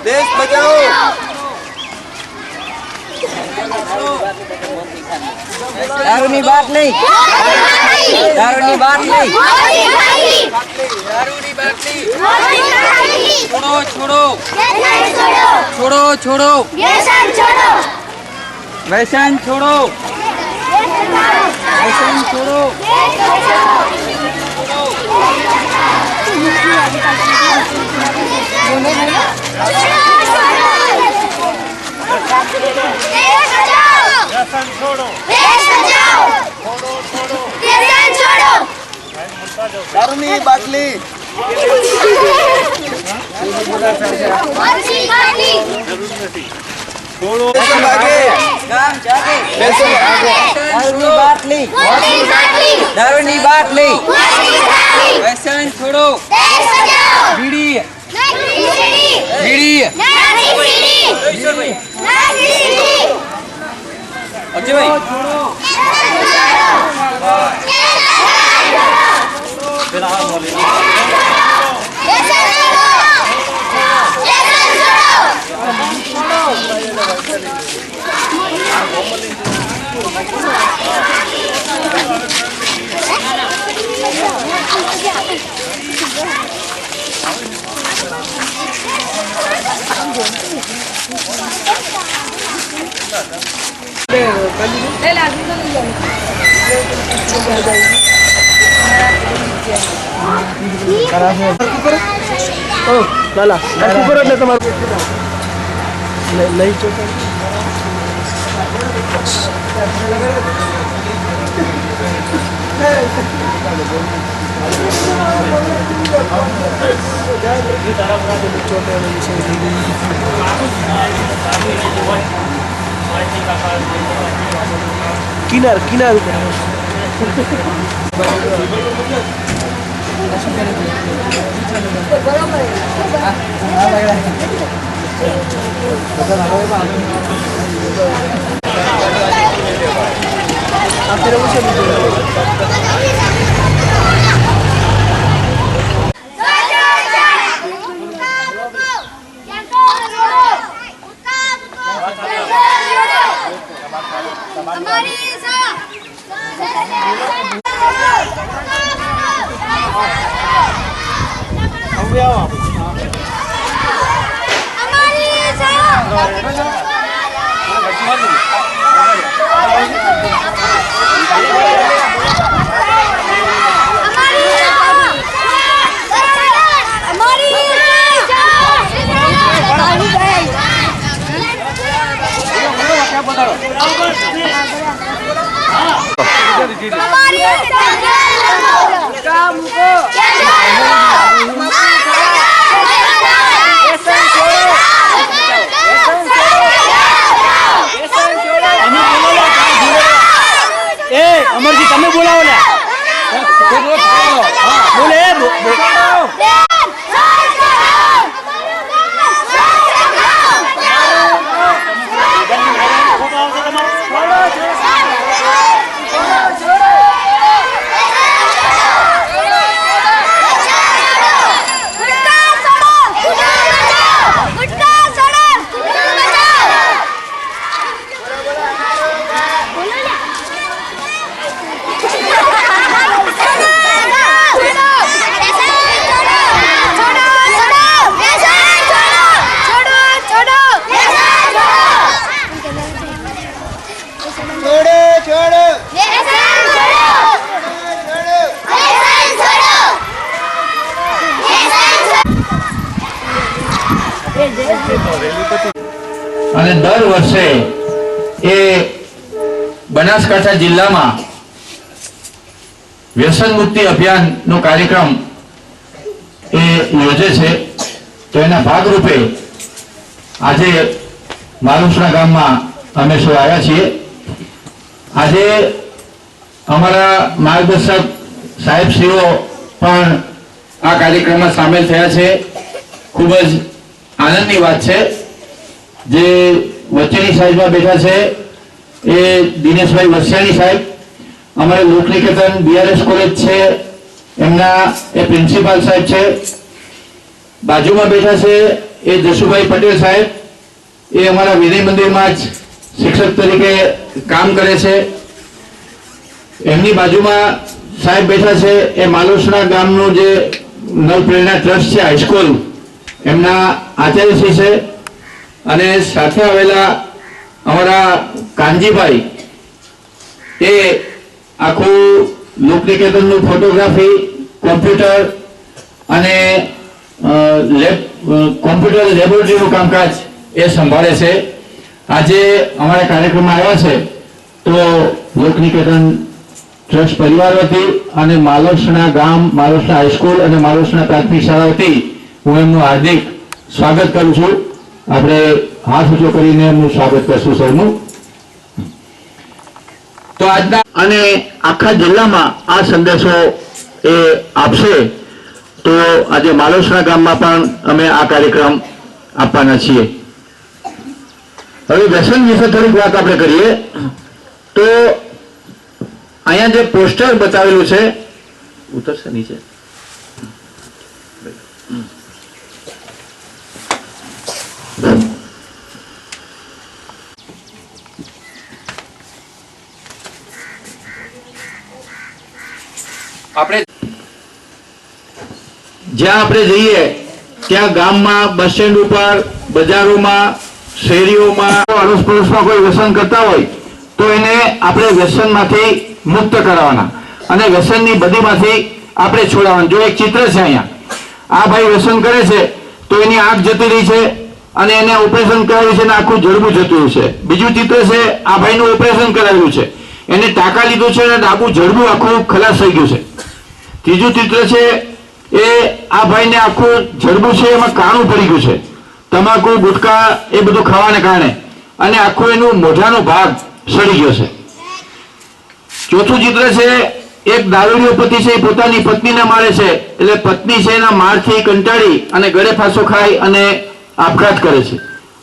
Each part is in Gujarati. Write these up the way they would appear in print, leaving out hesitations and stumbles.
देश बचाओ। दारूनी बात नहीं, दारूनी बात नहीं, दारूनी बात नहीं। छोड़ो छोड़ो छोड़ो छोड़ो व्यसन छोड़ो, व्यसन छोड़ो, व्यसन छोड़ो। दारूनी बाटली छोड़ो, दारूनी बाटली, व्यसन छोड़ो, बीड़ी बीड़ी अजय भाई किनार किनार अमरजी તમે બોલાવો ને બોલે અને દર વર્ષે એ બનાસકાંઠા જિલ્લામાં વ્યસન મુક્તિ અભિયાનનો કાર્યક્રમ એ યોજે છે। તો એના ભાગરૂપે આજે માલુસણા ગામમાં અમે સૌ આવ્યા છીએ। આજે અમારા માર્ગદર્શક સાહેબશ્રીઓ પણ આ કાર્યક્રમમાં સામેલ થયા છે. ખૂબ જ આનંદની વાત છે. જે વચ્ચેની સાઈડમાં બેઠા છે એ દિનેશભાઈ વસિયાણી સાહેબ, અમારે લોકનિકેતન બીઆરએસ કોલેજ છે એમના એ પ્રિન્સિપાલ સાહેબ છે. બાજુમાં બેઠા છે એ જશુભાઈ પટેલ સાહેબ, એ અમારા વિનય મંદિરમાં જ શિક્ષક તરીકે કામ કરે છે. એમની બાજુમાં સાહેબ બેઠા છે એ માલોસણા ગામનું જે નવપ્રેરણા ટ્રસ્ટ છે હાઈસ્કૂલ, એમના આચાર્યશ્રી છે. અને સાથે આવેલા અમારા કાનજીભાઈ, એ આખું લોકનિકેતનનું ફોટોગ્રાફી, કોમ્પ્યુટર અને કોમ્પ્યુટર લેબોરેટરીનું કામકાજ એ સંભાળે છે. આજે અમારા કાર્યક્રમમાં આવ્યા છે તો લોકનિકેતન ટ્રસ્ટ પરિવાર વતી અને માલોસણા ગામ, માલોસણા હાઈસ્કૂલ અને માલોસણા પ્રાથમિક શાળા વતી હું એમનું હાર્દિક સ્વાગત કરું છું. આપણે હાથ ઊંચો કરીને એમનું સ્વાગત કરશું સૌનું. તો આજના અને આખા જિલ્લામાં આ સંદેશો એ આપશે. તો આજે માલોસણા ગામમાં પણ અમે આ કાર્યક્રમ આપવાના છીએ. હવે વ્યસન વિશે થોડીક વાત આપણે કરીએ તો અહીંયા જે પોસ્ટર બતાવેલું છે, ઉતરશે નીચે. આપણે જ્યાં આપણે જઈએ ત્યાં ગામમાં, બસ સ્ટેન્ડ ઉપર, બજારોમાં, શેરીઓમાં અડોસ પડોશમાં કોઈ વ્યસન કરતા હોય તો એને આપણે વ્યસનમાંથી મુક્ત કરાવવાના અને વ્યસનની બધીમાંથી આપણે છોડાવવાના. જો એક ચિત્ર છે અહીંયા, આ ભાઈ વ્યસન કરે છે તો એની આંખ જતી રહી છે અને એને ઓપરેશન કરાવ્યું છે અને આખું જડબું જતું રહ્યું છે. બીજું ચિત્ર છે, આ ભાઈનું ઓપરેશન કરાવ્યું છે, એને ટાંકા લીધું છે અને ડાબું જડબું આખું ખલાસ થઈ ગયું છે. ત્રીજું ચિત્ર છે એ આ ભાઈને આખું જડબું છે એમાં કાણું પડી ગયું છે, તમાકુ, ગુટકા એ બધું ખાવાને કારણે, અને આખું એનું મોઢાનો ભાગ સડી ગયો છે. ચોથું ચિત્ર છે એક દારૂડિયો પતિ છે એ પોતાની પત્નીને મારે છે, એટલે પત્ની છે એના મારથી કંટાળી અને ગળે ફાંસો ખાઈ અને આપઘાત કરે છે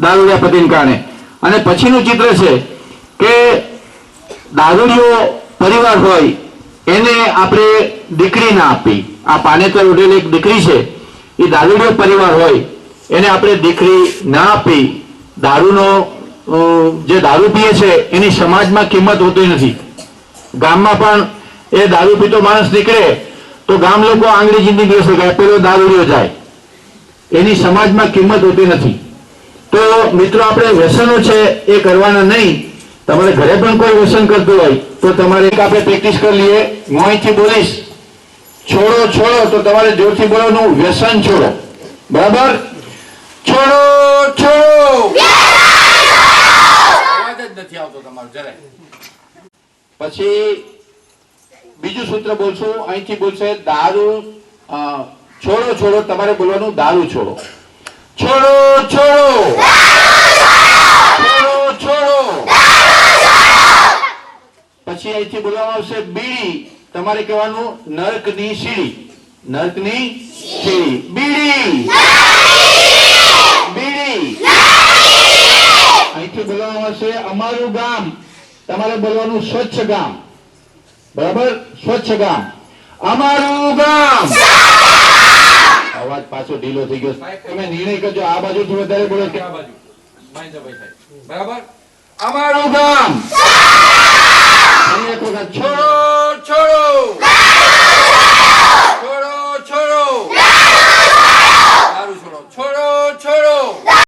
દારૂડિયા પતિને કારણે. અને પછીનું ચિત્ર છે કે દારૂડિયો પરિવાર હોય એને આપણે દીકરી ના આપી. આ પાનેતર ઉઠેલી એક દીકરી છે, એ દારૂડિયો પરિવાર હોય એને આપણે દીકરી ના આપી. દારૂનો જે દારૂ પીએ છે એની સમાજમાં કિંમત હોતી નથી. ગામમાં પણ એ દારૂ પીતો માણસ નીકળે તો ગામ લોકો આંગળી ચીંધી દિવસે કહે પેલો દારૂડિયો જાય, એની સમાજમાં કિંમત હોતી નથી. તો મિત્રો આપણે વ્યસનો છે એ કરવાના નહીં. તમારે ઘરે પણ કોઈ વ્યસન કરતું હોય તો તમારે આપણે પ્રેક્ટિસ કરી લઈએ. હું અહીંથી બોલીશ છોડો છોડો તો તમારે જોરથી બોલવાનું, વ્યસન છોડો. બરાબર? છોડો છોડો. અવાજ જ નથી આવતો તમારો જરાય. પછી બીજું સૂત્ર બોલશું, અહીંથી બોલશે દારૂ છોડો છોડો, તમારે બોલવાનું દારૂ છોડો. છોડો છોડો છોડો છોડો. પછી અહીંથી બોલવામાં આવશે બીડી, તમારે કહેવાનું નર્કની સીડી. નર્કની સીડી. બીડી બીડી. અહીંથી બોલવામાં આવશે અમારું ગામ, તમારે બોલવાનું સ્વચ્છ ગામ. બરાબર? સ્વચ્છ ગામ. અમારું ગામ. અવાજ પાછો ઢીલો થઈ ગયો. તમે નિર્ણય કરજો, આ બાજુથી વધારે બોલો કે આ બાજુ. બરાબર? અમારું ગામ. છોડો છોડો.